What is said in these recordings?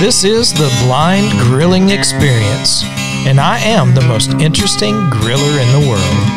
This is the Blind Grilling Experience, and I am the most interesting griller in the world.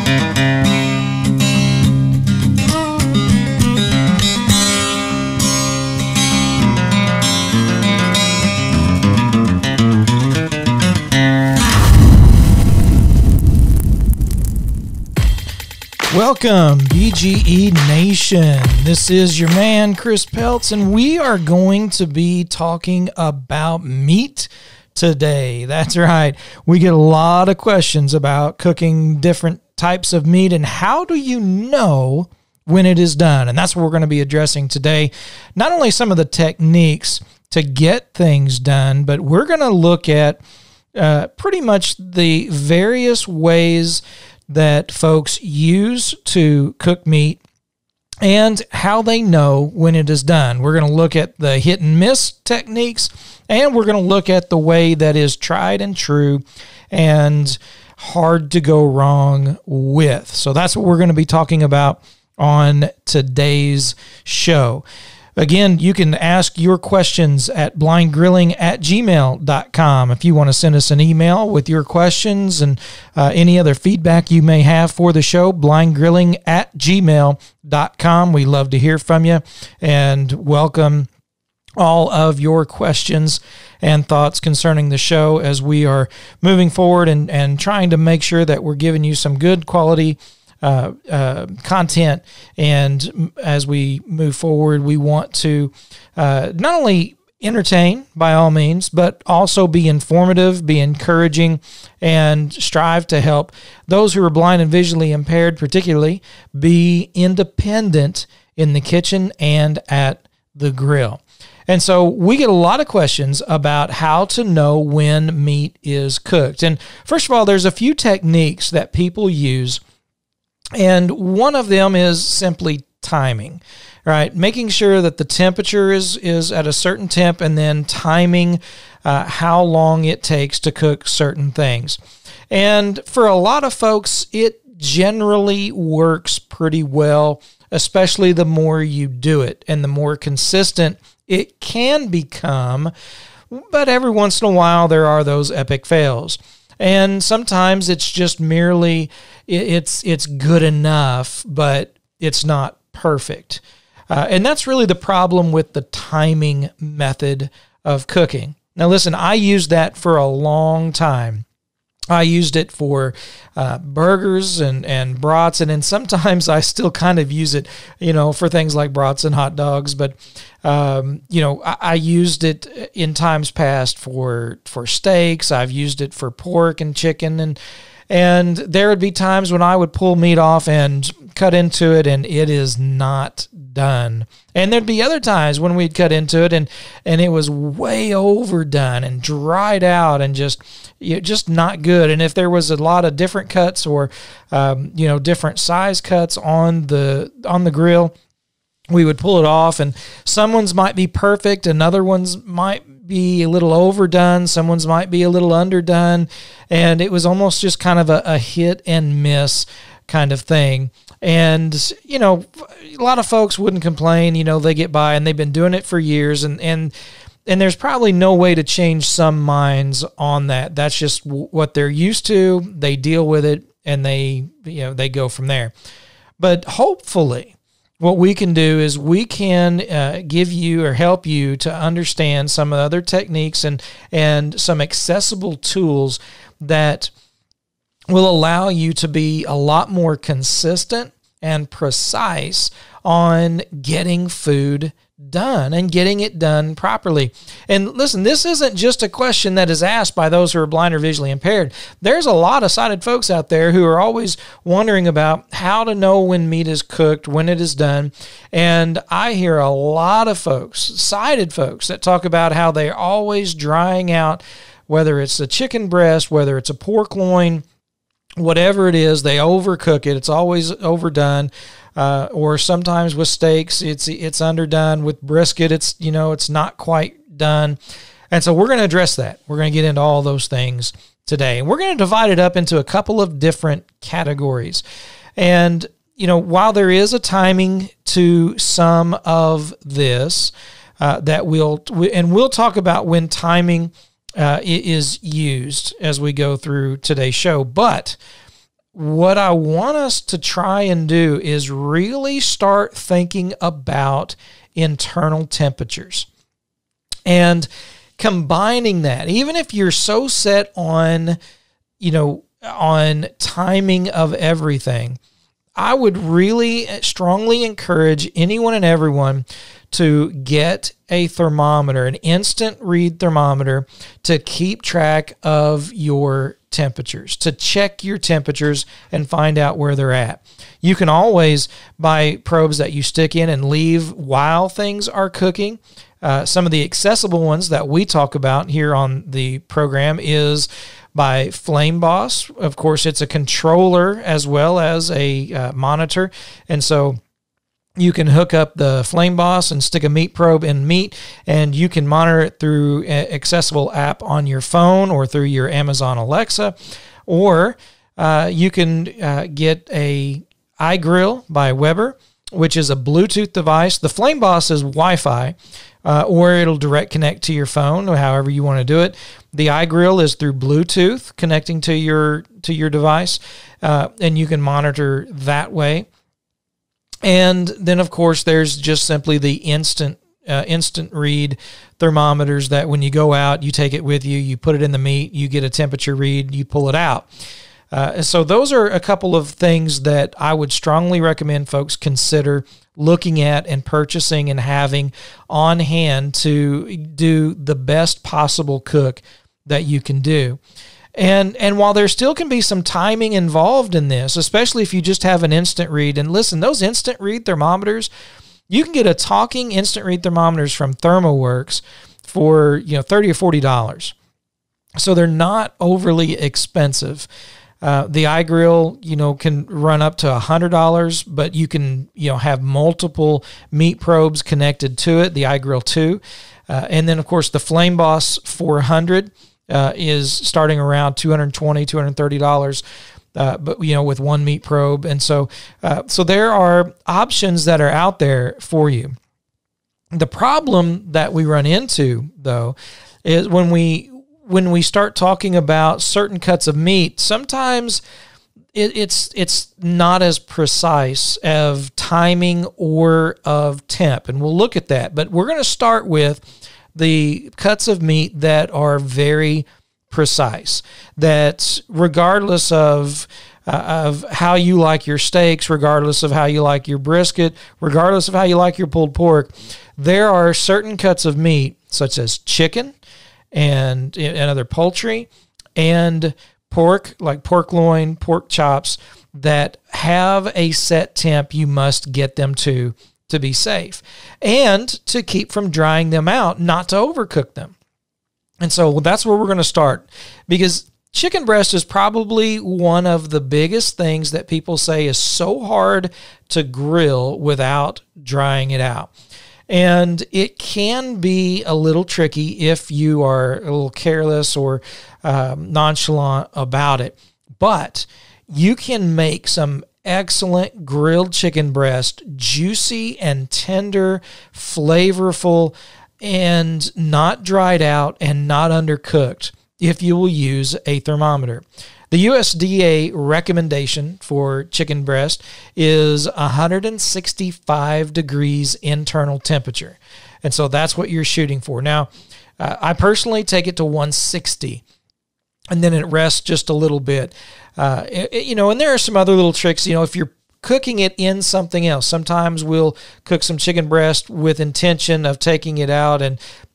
Welcome, BGE Nation. This is your man, Chris Peltz, and we are going to be talking about meat today. That's right. We get a lot of questions about cooking different types of meat and how do you know when it is done? And that's what we're going to be addressing today. Not only some of the techniques to get things done, but we're going to look at pretty much the various ways that folks use to cook meat and how they know when it is done. We're going to look at the hit and miss techniques, and we're going to look at the way that is tried and true and hard to go wrong with. So that's what we're going to be talking about on today's show. Again, you can ask your questions at blindgrilling@gmail.com. If you want to send us an email with your questions and any other feedback you may have for the show, blindgrilling@gmail.com. We love to hear from you and welcome all of your questions and thoughts concerning the show as we are moving forward and trying to make sure that we're giving you some good quality content. And as we move forward, we want to not only entertain by all means, but also be informative, be encouraging, and strive to help those who are blind and visually impaired, particularly, be independent in the kitchen and at the grill. And so we get a lot of questions about how to know when meat is cooked. And first of all, there's a few techniques that people use, and one of them is simply timing, right? Making sure that the temperature is at a certain temp and then timing how long it takes to cook certain things. And for a lot of folks, it generally works pretty well, especially the more you do it and the more consistent it can become. But every once in a while, there are those epic fails. And sometimes it's just merely, it's good enough, but it's not perfect. And that's really the problem with the timing method of cooking. Now listen, I used that for a long time. I used it for burgers and brats, and then sometimes I still kind of use it, for things like brats and hot dogs. But I used it in times past for steaks. I've used it for pork and chicken, and there would be times when I would pull meat off and cut into it, and it is not done. And there'd be other times when we'd cut into it, and it was way overdone and dried out and just not good. And if there was a lot of different cuts or different size cuts on the grill, we would pull it off, and some ones might be perfect, and other ones might be a little overdone. Some ones might be a little underdone, and it was almost just kind of a hit and miss kind of thing. And, a lot of folks wouldn't complain, they get by and they've been doing it for years, and there's probably no way to change some minds on that. That's just what they're used to. They deal with it and they go from there. But hopefully what we can do is we can give you or help you to understand some of the other techniques and some accessible tools that will allow you to be a lot more consistent and precise on getting food done and getting it done properly. And listen, this isn't just a question that is asked by those who are blind or visually impaired. There's a lot of sighted folks out there who are always wondering about how to know when meat is cooked, when it is done. And I hear a lot of folks, sighted folks, that talk about how they're always drying out, whether it's a chicken breast, whether it's a pork loin, whatever it is, they overcook it. It's always overdone. Or sometimes with steaks, it's underdone. With brisket, it's not quite done. And so we're going to address that. We're going to get into all those things today. And we're going to divide it up into a couple of different categories. And, while there is a timing to some of this, that we'll talk about when timing is used as we go through today's show. But what I want us to try and do is really start thinking about internal temperatures and combining that. Even if you're so set on, on timing of everything, I would really strongly encourage anyone and everyone to get a thermometer, an instant read thermometer, to keep track of your temperatures, to check your temperatures and find out where they're at. You can always buy probes that you stick in and leave while things are cooking. Some of the accessible ones that we talk about here on the program is by Flame Boss. Of course, it's a controller as well as a monitor. And so you can hook up the Flame Boss and stick a meat probe in meat, and you can monitor it through an accessible app on your phone or through your Amazon Alexa. Or you can get a iGrill by Weber, which is a Bluetooth device. The Flame Boss is Wi-Fi, or it'll direct connect to your phone, or however you want to do it. The iGrill is through Bluetooth, connecting to your device, and you can monitor that way. And then, of course, there's just simply the instant read thermometers that when you go out, you take it with you, you put it in the meat, you get a temperature read, you pull it out. So those are a couple of things that I would strongly recommend folks consider looking at and purchasing and having on hand to do the best possible cook that you can do. And while there still can be some timing involved in this, especially if you just have an instant read, and listen, those instant read thermometers, you can get a talking instant read thermometers from ThermoWorks for $30 or $40. So they're not overly expensive. The iGrill, can run up to $100, but you can, have multiple meat probes connected to it, the iGrill 2. And then, of course, the Flame Boss 400 is starting around $220, $230, but, with one meat probe. And so there are options that are out there for you. The problem that we run into, though, is when we start talking about certain cuts of meat, sometimes it's not as precise of timing or of temp, and we'll look at that. But we're going to start with the cuts of meat that are very precise, that regardless of how you like your steaks, regardless of how you like your brisket, regardless of how you like your pulled pork, there are certain cuts of meat, such as chicken and other poultry, and pork, like pork loin, pork chops, that have a set temp you must get them to be safe, and to keep from drying them out, not to overcook them. And so that's where we're going to start, because chicken breast is probably one of the biggest things that people say is so hard to grill without drying it out. And it can be a little tricky if you are a little careless or nonchalant about it. But you can make some excellent grilled chicken breast, juicy and tender, flavorful, and not dried out and not undercooked, if you will use a thermometer. The USDA recommendation for chicken breast is 165 degrees internal temperature. And so that's what you're shooting for. Now, I personally take it to 160, and then it rests just a little bit. And there are some other little tricks. If you're cooking it in something else, sometimes we'll cook some chicken breast with intention of taking it out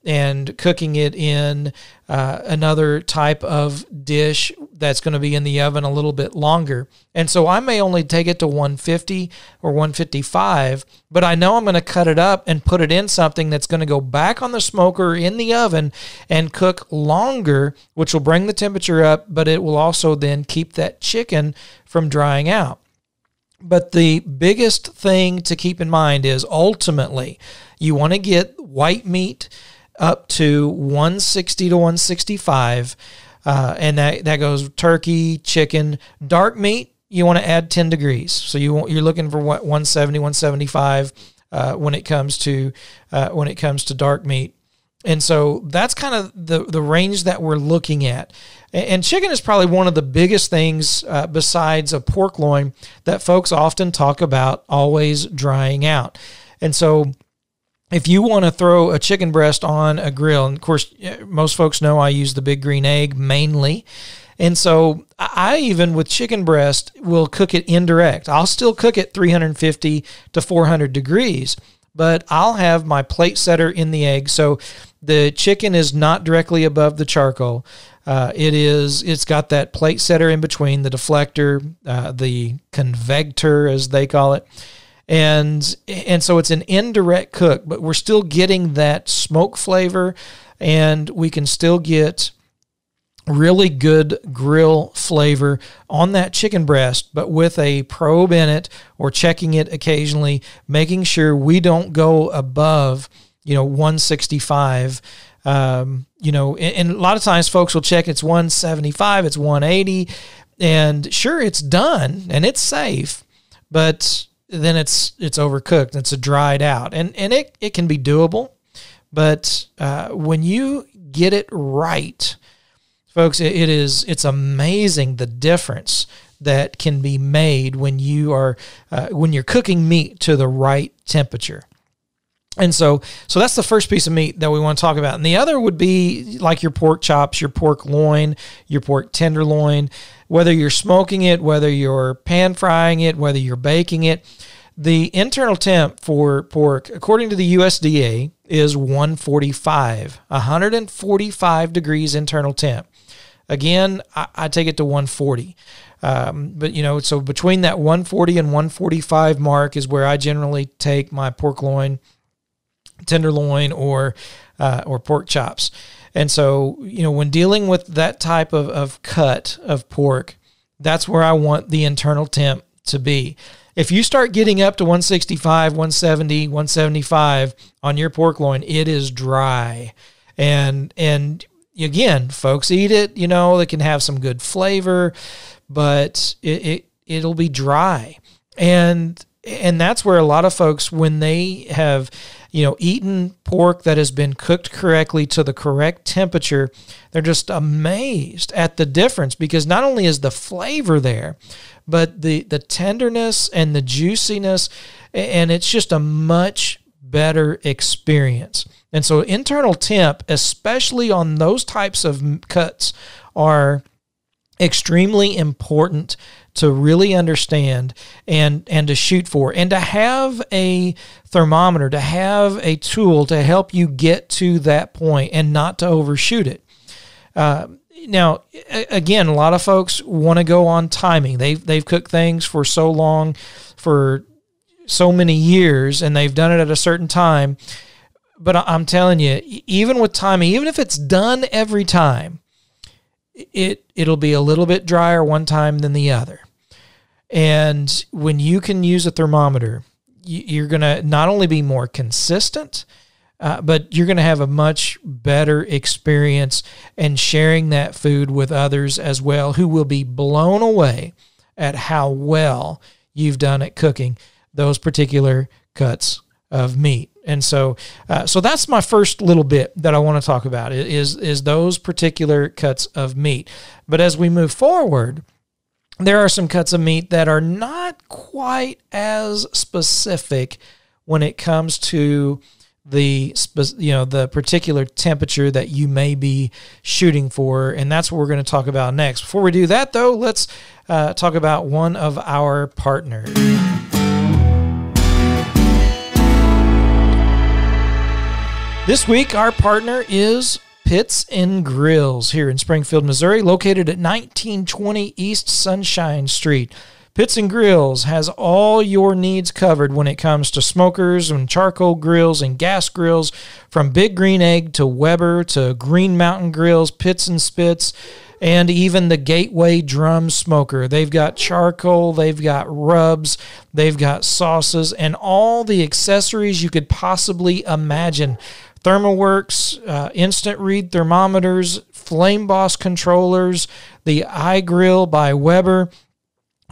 and cooking it in another type of dish that's going to be in the oven a little bit longer. And so I may only take it to 150 or 155, but I know I'm going to cut it up and put it in something that's going to go back on the smoker in the oven and cook longer, which will bring the temperature up, but it will also then keep that chicken from drying out. But the biggest thing to keep in mind is ultimately you want to get white meat up to 160 to 165, and that goes turkey, chicken. Dark meat, you want to add 10 degrees. So you're looking for 170, 175. when it comes to dark meat. And so that's kind of the range that we're looking at. And chicken is probably one of the biggest things besides a pork loin that folks often talk about always drying out. And so if you want to throw a chicken breast on a grill, and of course, most folks know I use the big green egg mainly. And so I even with chicken breast will cook it indirect. I'll still cook it 350 to 400 degrees, but I'll have my plate setter in the egg. So the chicken is not directly above the charcoal. It's got that plate setter in between, the deflector, the convector, as they call it. And so it's an indirect cook, but we're still getting that smoke flavor, and we can still get really good grill flavor on that chicken breast, but with a probe in it or checking it occasionally, making sure we don't go above, 165. And a lot of times folks will check it's 175, it's 180, and sure, it's done and it's safe, but then it's overcooked. It's dried out, and it can be doable, but when you get it right, folks, it's amazing the difference that can be made when you're cooking meat to the right temperature. And so that's the first piece of meat that we want to talk about. And the other would be like your pork chops, your pork loin, your pork tenderloin, whether you're smoking it, whether you're pan frying it, whether you're baking it. The internal temp for pork, according to the USDA, is 145 degrees internal temp. Again, I take it to 140. But, so between that 140 and 145 mark is where I generally take my pork loin, tenderloin, or pork chops. And so, when dealing with that type of cut of pork, that's where I want the internal temp to be. If you start getting up to 165, 170, 175 on your pork loin, it is dry. And again, folks eat it, it can have some good flavor, but it'll be dry. And that's where a lot of folks, when they have, eaten pork that has been cooked correctly to the correct temperature, they're just amazed at the difference, because not only is the flavor there, but the tenderness and the juiciness, and it's just a much better experience. And so internal temp, especially on those types of cuts, are extremely important to really understand and to shoot for, and to have a thermometer, to have a tool to help you get to that point and not to overshoot it. Now, again, a lot of folks want to go on timing. They've cooked things for so long, for so many years, and they've done it at a certain time. But I'm telling you, even with timing, even if it's done every time, it'll be a little bit drier one time than the other. And when you can use a thermometer, you're going to not only be more consistent, but you're going to have a much better experience and sharing that food with others as well, who will be blown away at how well you've done at cooking those particular cuts of meat. And so that's my first little bit that I want to talk about is those particular cuts of meat. But as we move forward, there are some cuts of meat that are not quite as specific when it comes to the particular temperature that you may be shooting for, and that's what we're going to talk about next. Before we do that, though, let's talk about one of our partners. This week, our partner is Pits and Grills here in Springfield, Missouri, located at 1920 East Sunshine Street. Pits and Grills has all your needs covered when it comes to smokers and charcoal grills and gas grills, from Big Green Egg to Weber to Green Mountain Grills, Pits and Spits, and even the Gateway Drum Smoker. They've got charcoal, they've got rubs, they've got sauces, and all the accessories you could possibly imagine. ThermoWorks, instant read thermometers, Flame Boss controllers, the iGrill by Weber.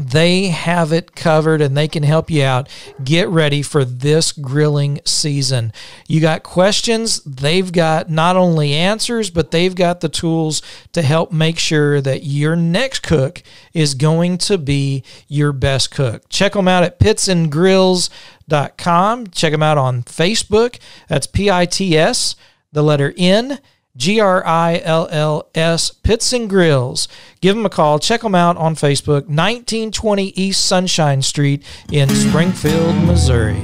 They have it covered and they can help you out. Get ready for this grilling season. You got questions, they've got not only answers, but they've got the tools to help make sure that your next cook is going to be your best cook. Check them out at pitsandgrills.com. Check them out on Facebook. That's PITS, the letter N, GRILLS, Pits and Grills. Give them a call. Check them out on Facebook, 1920 East Sunshine Street in Springfield, Missouri.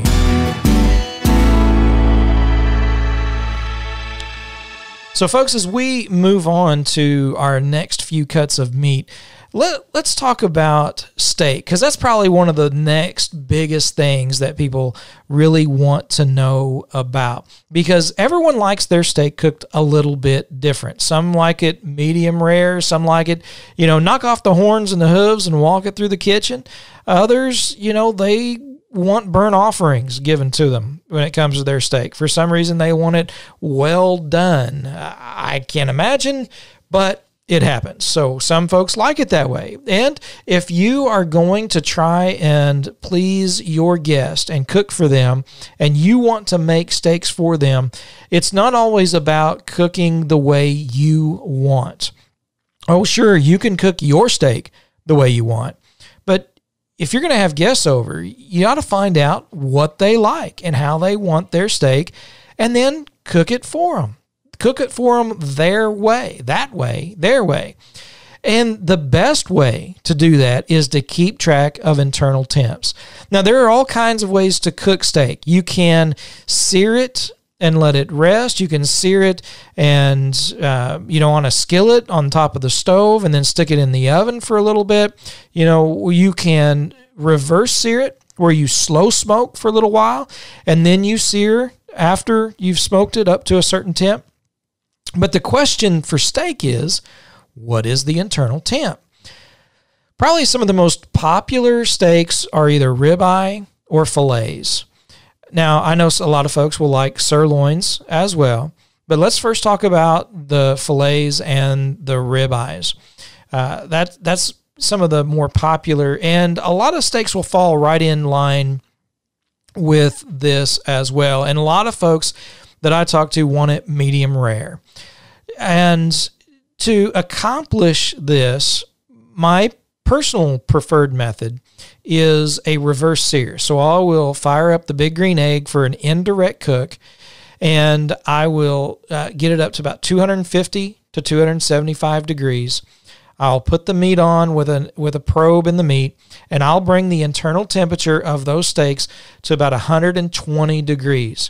So, folks, as we move on to our next few cuts of meat, let's talk about steak, because that's probably one of the next biggest things that people really want to know about, because everyone likes their steak cooked a little bit different. Some like it medium rare, some like it, knock off the horns and the hooves and walk it through the kitchen. Others, they want burnt offerings given to them when it comes to their steak. For some reason, they want it well done. I can't imagine, but it happens. So some folks like it that way. And if you are going to try and please your guest and cook for them, and you want to make steaks for them, it's not always about cooking the way you want. Oh, sure, you can cook your steak the way you want, but if you're going to have guests over, you ought to find out what they like and how they want their steak, and then cook it for them. Cook it for them their way, their way. And the best way to do that is to keep track of internal temps. Now, there are all kinds of ways to cook steak. You can sear it and let it rest. You can sear it and, on a skillet on top of the stove and then stick it in the oven for a little bit. You can reverse sear it where you slow smoke for a little while and then you sear after you've smoked it up to a certain temp. But the question for steak is, what is the internal temp? Probably some of the most popular steaks are either ribeye or fillets. Now, I know a lot of folks will like sirloins as well, but let's first talk about the fillets and the ribeyes. That's some of the more popular, and a lot of steaks will fall right in line with this as well. And a lot of folks that I talk to want it medium rare. And to accomplish this, my personal preferred method is a reverse sear. So I will fire up the big green egg for an indirect cook, and I will get it up to about 250 to 275 degrees. I'll put the meat on with a probe in the meat, and I'll bring the internal temperature of those steaks to about 120 degrees.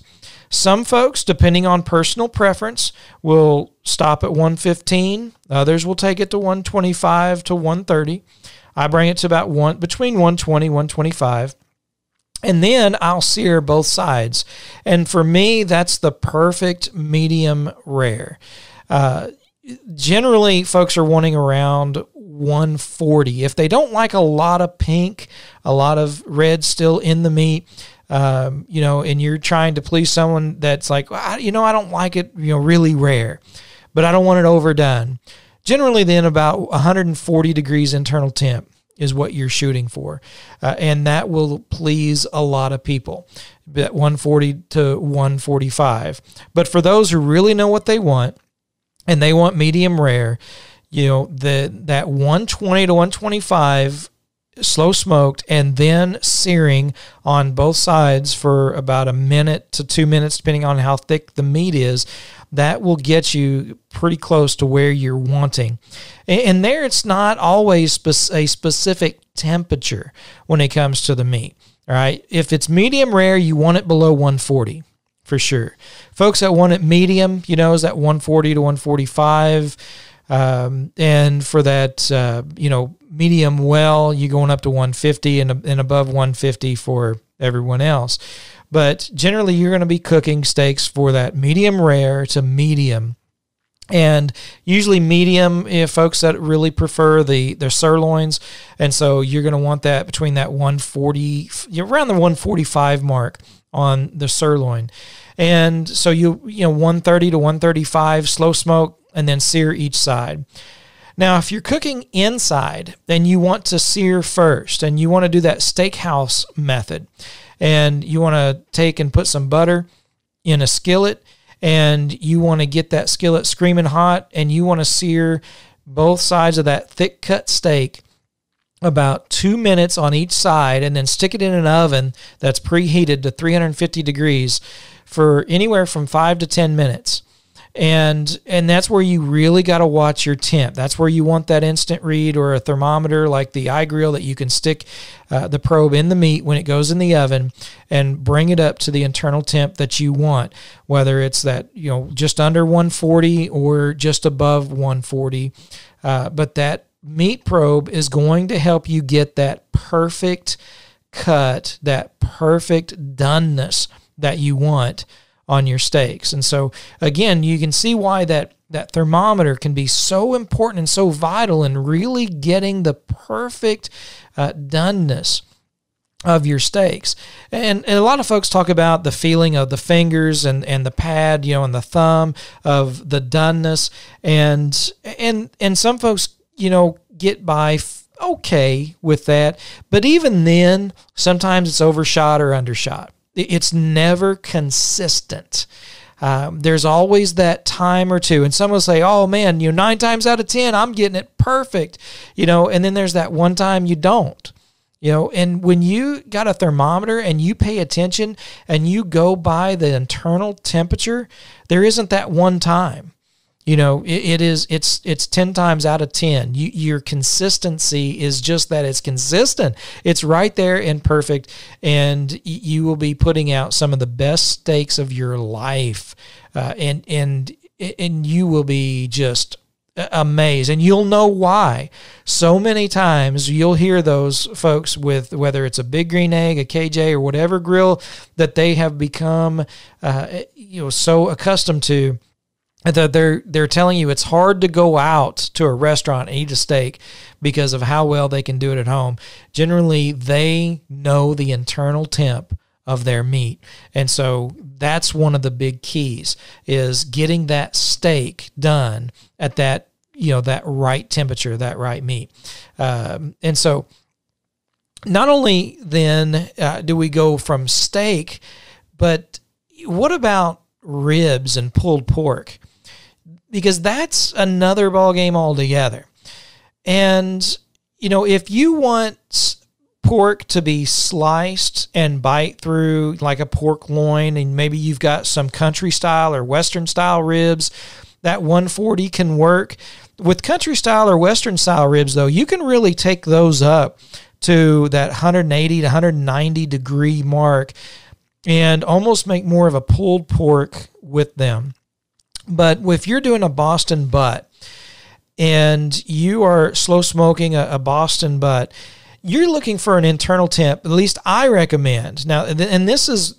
Some folks, depending on personal preference, will stop at 115. Others will take it to 125 to 130. I bring it to about between 120 and 125. And then I'll sear both sides. And for me, that's the perfect medium rare. Generally, folks are wanting around 140. If they don't like a lot of pink, a lot of red still in the meat, and you're trying to please someone that's like, I don't like it, really rare, but I don't want it overdone. Generally, then about 140 degrees internal temp is what you're shooting for, and that will please a lot of people, at 140 to 145. But for those who really know what they want, and they want medium rare, that 120 to 125 slow smoked and then searing on both sides for about a minute to 2 minutes, depending on how thick the meat is, that will get you pretty close to where you're wanting. And there, it's not always a specific temperature when it comes to the meat. All right. If it's medium rare, you want it below 140 for sure. Folks that want it medium, is that 140 to 145. And for that, medium well, you're going up to 150 and above 150 for everyone else. But generally, you're going to be cooking steaks for that medium rare to medium. And usually medium, if folks that really prefer their sirloins. And so you're going to want that between that 140, around the 145 mark on the sirloin. And so 130 to 135 slow smoke and then sear each side. Now, if you're cooking inside and you want to sear first and you want to do that steakhouse method and you want to take and put some butter in a skillet and you want to get that skillet screaming hot and you want to sear both sides of that thick cut steak about 2 minutes on each side and then stick it in an oven that's preheated to 350 degrees for anywhere from 5 to 10 minutes. And that's where you really got to watch your temp. That's where you want that instant read or a thermometer like the iGrill that you can stick the probe in the meat when it goes in the oven and bring it up to the internal temp that you want, whether it's that, just under 140 or just above 140. But that meat probe is going to help you get that perfect cut, that perfect doneness that you want on your steaks. And so, again, you can see why that thermometer can be so important and so vital in really getting the perfect doneness of your steaks. And a lot of folks talk about the feeling of the fingers and the pad, and the thumb of the doneness. And some folks, get by okay with that. But even then, sometimes it's overshot or undershot. It's never consistent. There's always that time or two. And some will say, oh man, 9 times out of 10, I'm getting it perfect. And then there's that one time you don't. And when you got a thermometer and you pay attention and you go by the internal temperature, there isn't that one time. It's 10 times out of 10. Your consistency is just that it's consistent. It's right there and perfect, and you will be putting out some of the best steaks of your life, and you will be just amazed, and you'll know why. So many times you'll hear those folks with whether it's a Big Green Egg, a KJ, or whatever grill that they have become, so accustomed to, that they're telling you it's hard to go out to a restaurant and eat a steak because of how well they can do it at home. Generally, they know the internal temp of their meat. And so that's one of the big keys, is getting that steak done at that, that right temperature, that right meat. And so not only then do we go from steak, but what about ribs and pulled pork? Because that's another ballgame altogether. And, if you want pork to be sliced and bite through like a pork loin, and maybe you've got some country style or Western style ribs, that 140 can work. With country style or Western style ribs, though, you can really take those up to that 180 to 190 degree mark and almost make more of a pulled pork with them. But if you're doing a Boston butt and you are slow smoking a Boston butt, you're looking for an internal temp, at least I recommend. Now, and this is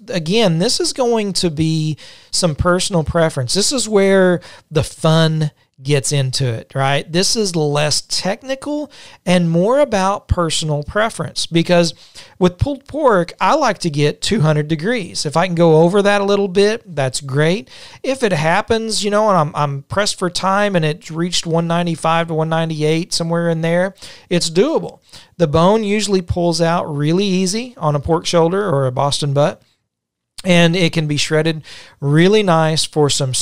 going to be some personal preference. This is where the fun gets into it, right? This is less technical and more about personal preference, because with pulled pork, I like to get 200 degrees. If I can go over that a little bit, that's great. If it happens, and I'm pressed for time and it's reached 195 to 198, somewhere in there, it's doable. The bone usually pulls out really easy on a pork shoulder or a Boston butt, and it can be shredded really nice for some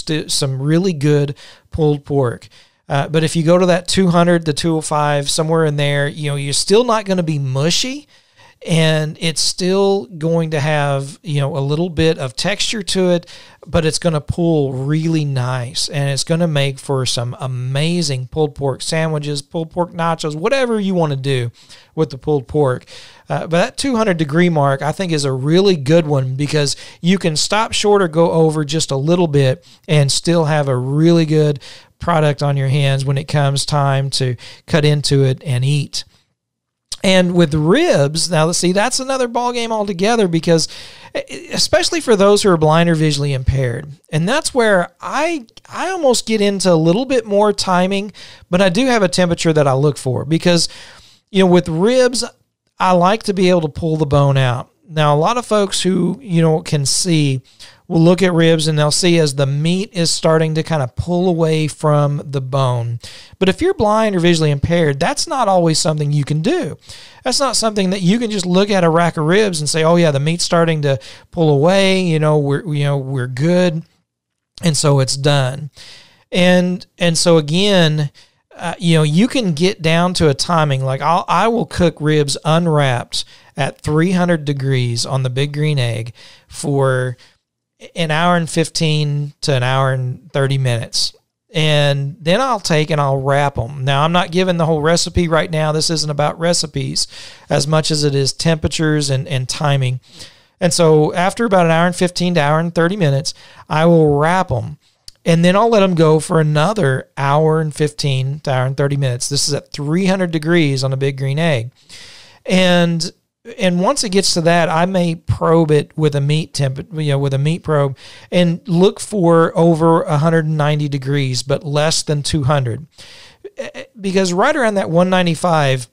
really good pulled pork. But if you go to that 200 to 205, somewhere in there, you're still not going to be mushy, and it's still going to have, a little bit of texture to it, but it's going to pull really nice, and it's going to make for some amazing pulled pork sandwiches, pulled pork nachos, whatever you want to do with the pulled pork. But that 200 degree mark, I think, is a really good one, because you can stop short or go over just a little bit and still have a really good product on your hands when it comes time to cut into it and eat. And with ribs, now let's see, that's another ballgame altogether, because especially for those who are blind or visually impaired, and that's where I almost get into a little bit more timing, but I do have a temperature that I look for, because with ribs, I like to be able to pull the bone out. Now, a lot of folks who, can see will look at ribs and they'll see as the meat is starting to kind of pull away from the bone. But if you're blind or visually impaired, that's not always something you can do. That's not something that you can just look at a rack of ribs and say, oh yeah, the meat's starting to pull away, we're good. And so it's done. And so again, you can get down to a timing. Like I will cook ribs unwrapped at 300 degrees on the big green egg for an hour and 15 to an hour and 30 minutes. And then I'll take and I'll wrap them. Now, I'm not giving the whole recipe right now. This isn't about recipes as much as it is temperatures and timing. And so after about an hour and 15 to hour and 30 minutes, I will wrap them. And then I'll let them go for another hour and 15 to hour and 30 minutes. This is at 300 degrees on a big green egg. And once it gets to that, I may probe it with a meat with a meat probe and look for over 190 degrees, but less than 200. Because right around that 195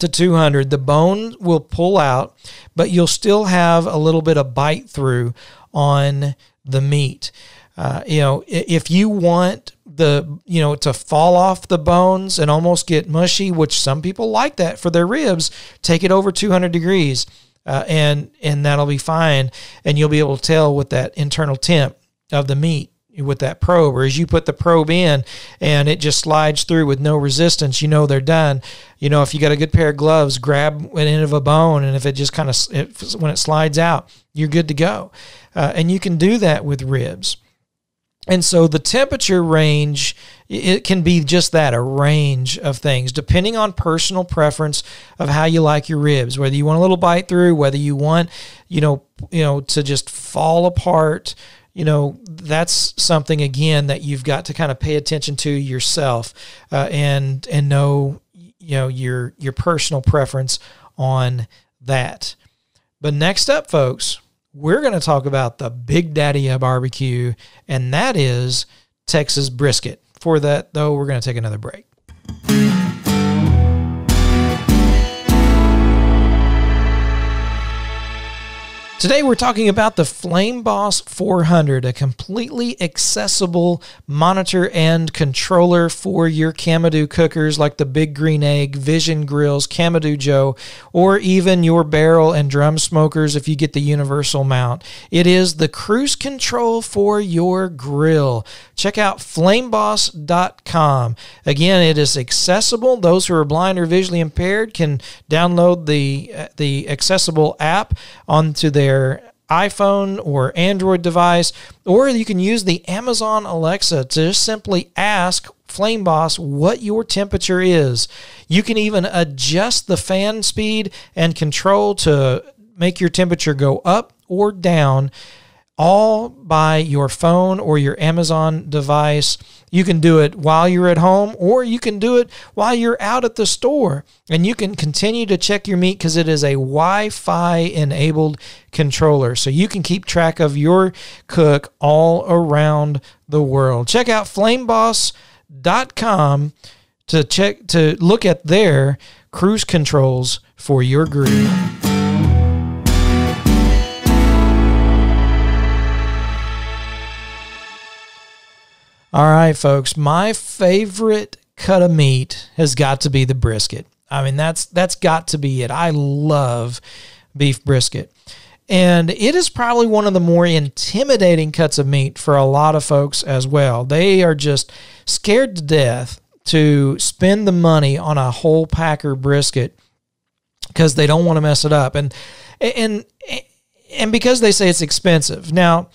to 200, the bone will pull out, but you'll still have a little bit of bite through on the meat. If you want to fall off the bones and almost get mushy, which some people like that for their ribs, take it over 200 degrees, and that'll be fine. And you'll be able to tell with that internal temp of the meat with that probe, or as you put the probe in and it just slides through with no resistance, they're done. If you got a good pair of gloves, grab an end of a bone, and if it just when it slides out, you're good to go. And you can do that with ribs. And so the temperature range, it can be just that, a range of things, depending on personal preference of how you like your ribs, whether you want a little bite through, whether you want, to just fall apart. That's something, again, that you've got to kind of pay attention to yourself, and know, your personal preference on that. But next up, folks, we're going to talk about the big daddy of barbecue, and that is Texas brisket. For that, though, we're going to take another break. Today we're talking about the Flame Boss 400, a completely accessible monitor and controller for your Kamado cookers like the Big Green Egg, Vision Grills, Kamado Joe, or even your barrel and drum smokers if you get the universal mount. It is the cruise control for your grill. Check out flameboss.com. Again, it is accessible. Those who are blind or visually impaired can download the accessible app onto their iPhone or Android device, or you can use the Amazon Alexa to just simply ask Flame Boss what your temperature is. You can even adjust the fan speed and control to make your temperature go up or down, all by your phone or your Amazon device. You can do it while you're at home, or you can do it while you're out at the store. And you can continue to check your meat because it is a Wi-Fi enabled controller. So you can keep track of your cook all around the world. Check out flameboss.com to look at their cruise controls for your grill. All right, folks, my favorite cut of meat has got to be the brisket. I mean, that's got to be it. I love beef brisket. And it is probably one of the more intimidating cuts of meat for a lot of folks as well. They are just scared to death to spend the money on a whole packer brisket because they don't want to mess it up. And because they say it's expensive. Now,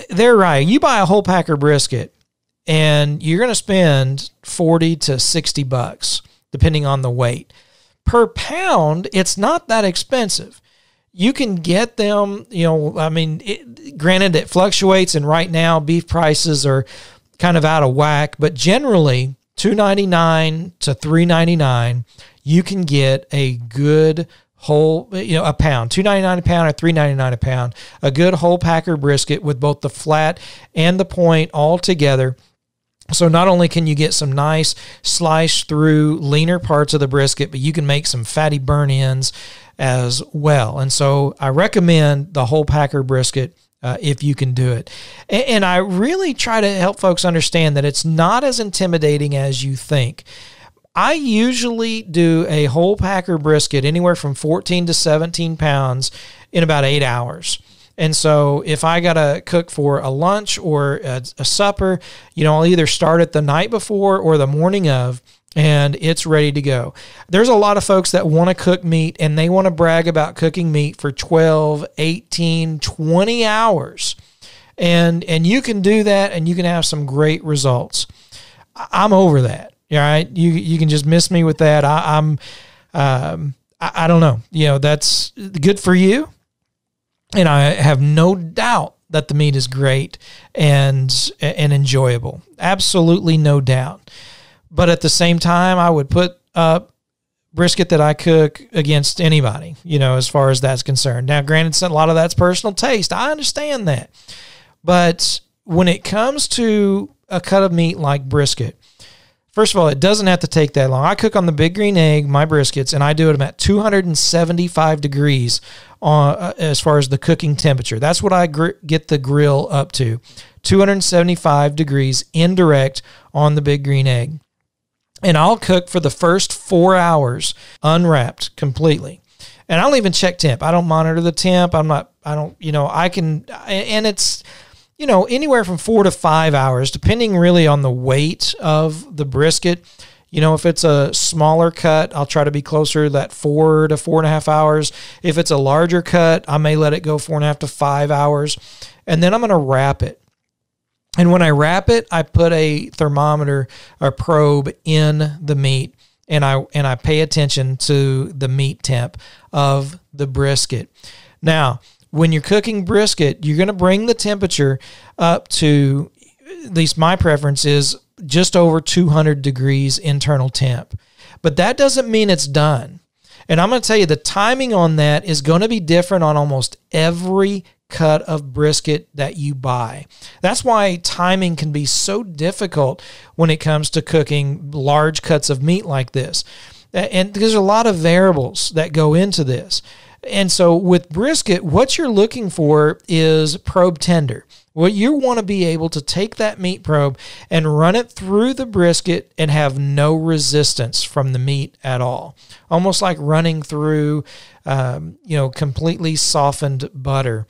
they're right. You buy a whole packer brisket, and you're going to spend $40 to $60, depending on the weight. Per pound, it's not that expensive. You can get them, granted it fluctuates, and right now beef prices are kind of out of whack, but generally $2.99 to $3.99, you can get a good whole, a pound, $2.99 a pound or $3.99 a pound, a good whole packer brisket with both the flat and the point all together. So not only can you get some nice slice through leaner parts of the brisket, but you can make some fatty burn ends as well. And so I recommend the whole packer brisket if you can do it. And I really try to help folks understand that it's not as intimidating as you think. I usually do a whole packer brisket anywhere from 14 to 17 pounds in about 8 hours. And so if I got to cook for a lunch or a supper, I'll either start it the night before or the morning of, and it's ready to go. There's a lot of folks that want to cook meat, and they want to brag about cooking meat for 12, 18, 20 hours. And you can do that, and you can have some great results. I'm over that. All right. You can just miss me with that. I don't know. That's good for you. And I have no doubt that the meat is great and enjoyable. Absolutely no doubt. But at the same time, I would put up brisket that I cook against anybody, as far as that's concerned. Now, granted, a lot of that's personal taste. I understand that. But when it comes to a cut of meat like brisket, first of all, it doesn't have to take that long. I cook on the Big Green Egg, my briskets, and I do them at 275 degrees as far as the cooking temperature. That's what I get the grill up to, 275 degrees indirect on the Big Green Egg. And I'll cook for the first 4 hours unwrapped completely. And I don't even check temp. I don't monitor the temp. It's anywhere from 4 to 5 hours, depending really on the weight of the brisket. If it's a smaller cut, I'll try to be closer to that 4 to 4.5 hours. If it's a larger cut, I may let it go 4.5 to 5 hours. And then I'm going to wrap it. And when I wrap it, I put a thermometer or probe in the meat, and I pay attention to the meat temp of the brisket. Now, when you're cooking brisket, you're going to bring the temperature up to, at least my preference is, just over 200 degrees internal temp. But that doesn't mean it's done. And I'm going to tell you, the timing on that is going to be different on almost every cut of brisket that you buy. That's why timing can be so difficult when it comes to cooking large cuts of meat like this. And there's a lot of variables that go into this. And so with brisket, what you're looking for is probe tender. Well, you want to be able to take that meat probe and run it through the brisket and have no resistance from the meat at all. Almost like running through, completely softened butter,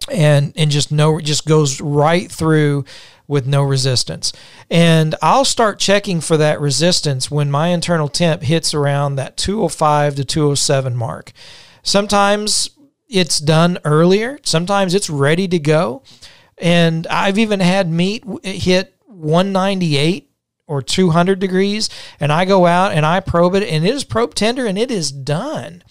and just goes right through with no resistance. And I'll start checking for that resistance when my internal temp hits around that 205 to 207 mark. Sometimes it's done earlier. Sometimes it's ready to go. And I've even had meat hit 198 or 200 degrees, and I go out and I probe it, and it is probe tender, and it is done.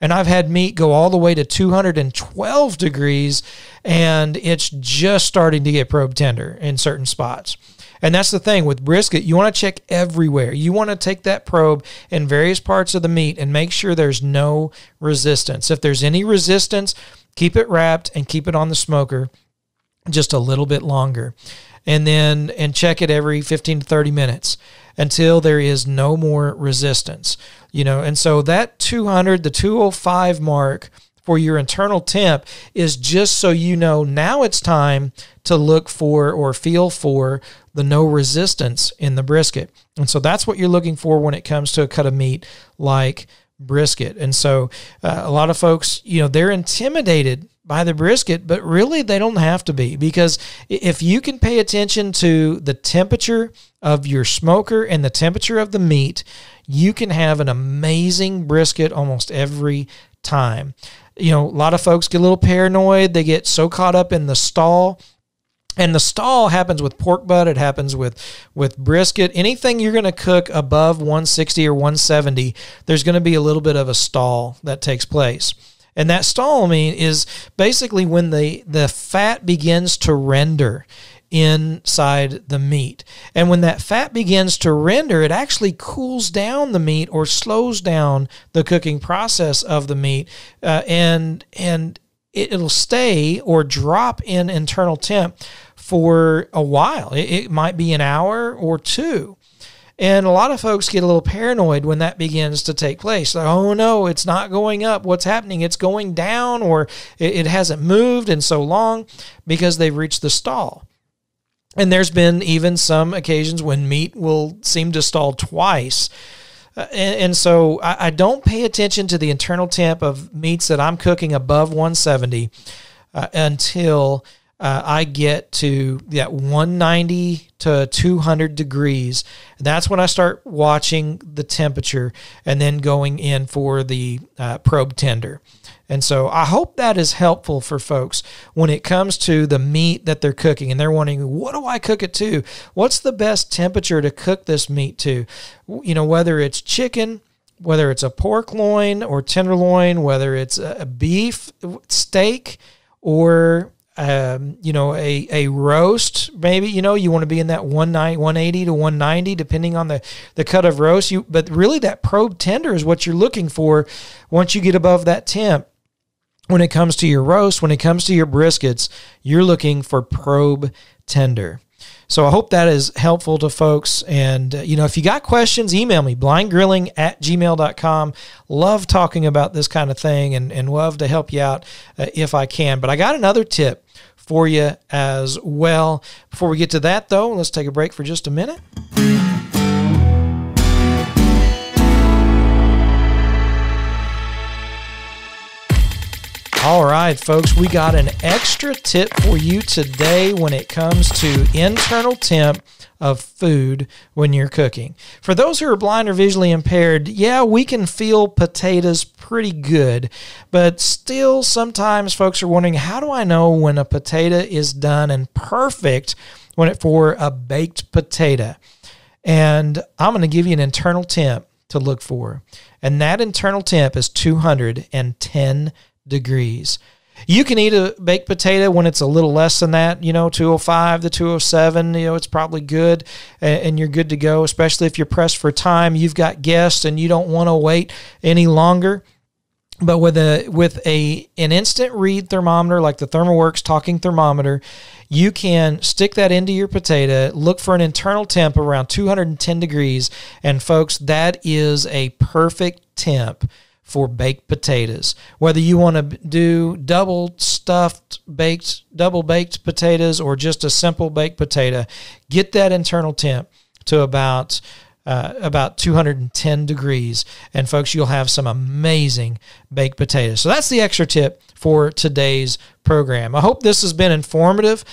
And I've had meat go all the way to 212 degrees, and it's just starting to get probe tender in certain spots. And that's the thing with brisket. You want to check everywhere. You want to take that probe in various parts of the meat and make sure there's no resistance. If there's any resistance, keep it wrapped and keep it on the smoker just a little bit longer. And check it every 15 to 30 minutes until there is no more resistance. And so that 200, the 205 mark for your internal temp is just so now it's time to look for or feel for the no resistance in the brisket. And so that's what you're looking for when it comes to a cut of meat like brisket. And so a lot of folks, they're intimidated by the brisket, but really they don't have to be, because if you can pay attention to the temperature of your smoker and the temperature of the meat, you can have an amazing brisket almost every time. A lot of folks get a little paranoid. They get so caught up in the stall. And the stall happens with pork butt. It happens with brisket. Anything you're going to cook above 160 or 170, there's going to be a little bit of a stall that takes place. And that stall, is basically when the fat begins to render inside the meat. And when that fat begins to render, it actually cools down the meat or slows down the cooking process of the meat. And it'll stay or drop in internal temp for a while. It might be an hour or two. And a lot of folks get a little paranoid when that begins to take place. Like, oh no, it's not going up. What's happening? It's going down, or it hasn't moved in so long, because they've reached the stall. And there's been even some occasions when meat will seem to stall twice. And so I don't pay attention to the internal temp of meats that I'm cooking above 170 until I get to that 190 to 200 degrees. That's when I start watching the temperature and then going in for the probe tender. And so I hope that is helpful for folks when it comes to the meat that they're cooking and they're wondering, what do I cook it to? What's the best temperature to cook this meat to? You know, whether it's chicken, whether it's a pork loin or tenderloin, whether it's a beef steak or a roast, maybe, you want to be in that 180 to 190, depending on the cut of roast. But really that probe tender is what you're looking for once you get above that temp. When it comes to your roast, when it comes to your briskets, you're looking for probe tender. So I hope that is helpful to folks. And, if you got questions, email me, blindgrilling@gmail.com. Love talking about this kind of thing and love to help you out if I can. But I got another tip for you as well. Before we get to that, though, let's take a break for just a minute. All right, folks, we got an extra tip for you today when it comes to internal temp of food when you're cooking. For those who are blind or visually impaired, yeah, we can feel potatoes pretty good, but still sometimes folks are wondering, how do I know when a potato is done and perfect for a baked potato? And I'm going to give you an internal temp to look for, and that internal temp is 210 degrees. You can eat a baked potato when it's a little less than that, 205 to 207, it's probably good and you're good to go, especially if you're pressed for time, you've got guests and you don't want to wait any longer. But with an instant read thermometer like the ThermoWorks talking thermometer, you can stick that into your potato, look for an internal temp around 210 degrees, and folks, that is a perfect temp for baked potatoes. Whether you want to do double baked potatoes or just a simple baked potato, get that internal temp to about 210 degrees. And folks, you'll have some amazing baked potatoes. So that's the extra tip for today's program. I hope this has been informative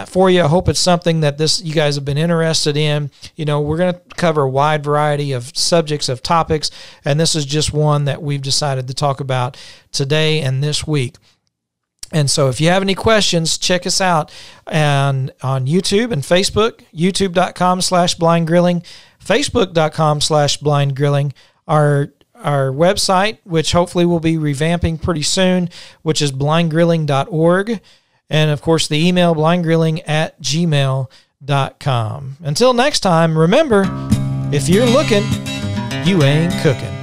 for you. I hope it's something that you guys have been interested in. We're going to cover a wide variety of subjects, of topics, and this is just one that we've decided to talk about today and this week. And so if you have any questions, check us out on YouTube and Facebook, youtube.com/blindgrilling, facebook.com/blindgrilling, our website, which hopefully we'll be revamping pretty soon, which is blindgrilling.org. And of course, the email blindgrilling@gmail.com. Until next time, remember, if you're looking, you ain't cooking.